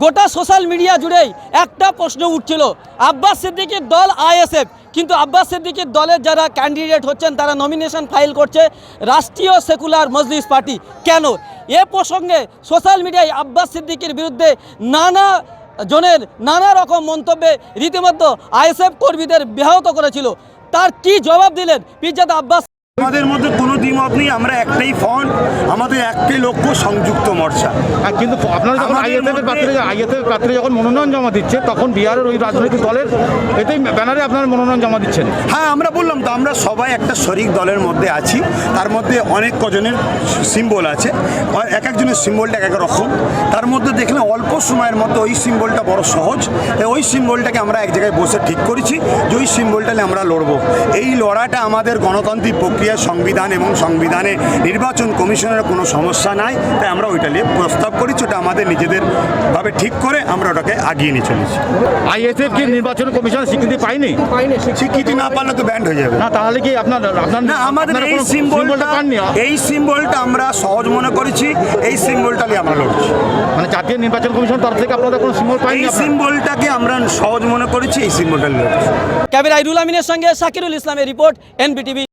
গোটা social media জুড়েই একটা প্রশ্ন উঠছিল, আব্বাস সিদ্দিকীর দল আইএসএফ, কিন্তু আব্বাস সিদ্দিকীর দলের যারা ক্যান্ডিডেট হচ্ছেন তারা নমিনেশন ফাইল করছে রাষ্ট্রীয় সেকুলার মজলিস পার্টি। কেন? এ প্রসঙ্গে সোশ্যাল মিডিয়ায় আব্বাস সিদ্দিকীর বিরুদ্ধে নানা জনের নানা রকম মন্তব্যে রীতিমতো আইএসএফ কর্মীদের ব্যাহত করেছিল। তার কি জবাব দিলেন পীরজাদা আব্বাস? আমাদের মধ্যে কোনো দ্বিমত নেই, আমরা একটাই ফ্রন্ট, আমাদের একটাই লক্ষ্য, সংযুক্ত মোর্চা। কিন্তু আপনারা যখন আইএসএফের প্রার্থী যখন মনোনয়ন জমা দিচ্ছে তখন বিহারের ওই রাজনৈতিক দলের এতেই ব্যানারে আপনারা মনোনয়ন জমা দিচ্ছেন। হ্যাঁ, আমরা বললাম তো, আমরা সবাই একটা শরিক দলের মধ্যে আছি। তার মধ্যে অনেক কজনের সিম্বল আছে, এক একজনের সিম্বলটা এক এক রকম। তার মধ্যে দেখলে অল্প সময়ের মধ্যে ওই সিম্বলটা বড় সহজ, ওই সিম্বলটাকে আমরা এক জায়গায় বসে ঠিক করেছি যে ওই সিম্বলটা নিয়ে আমরা লড়বো। এই লড়াটা আমাদের গণতান্ত্রিক প্রক্রিয়া, সংবিধান এবং সংবিধানে নির্বাচন কমিশনের কোনো সমস্যা নাই, তাই আমরা ওইটা নিয়ে প্রস্তাব করেছি। ওটা আমাদের নিজেদের ভাবে ঠিক করে আমরা ওটাকে আগিয়ে নিয়ে চলেছি। আইএসএফ কি নির্বাচন কমিশন স্বীকৃতি পায়নি? স্বীকৃতি না পারলে তো ব্যান্ড হয়ে যাবে না, তাহলে কি আপনার না, আমাদের এই সিম্বলটা আমরা সহজ মনে করেছি, এই সিম্বলটা নিয়ে আমরা লড়ছি। মানে জাতীয় নির্বাচন কমিশন তরফ থেকে আপনাদের কোনো সিম্বল পাইনি? এই সিম্বলটাকে আমরা সহজ মনে করেছি, এই সিম্বলটা লড়ছি। ক্যামেরায় রুল আমিনের সঙ্গে শাকিরুল ইসলামের রিপোর্ট, এনবিটিভি।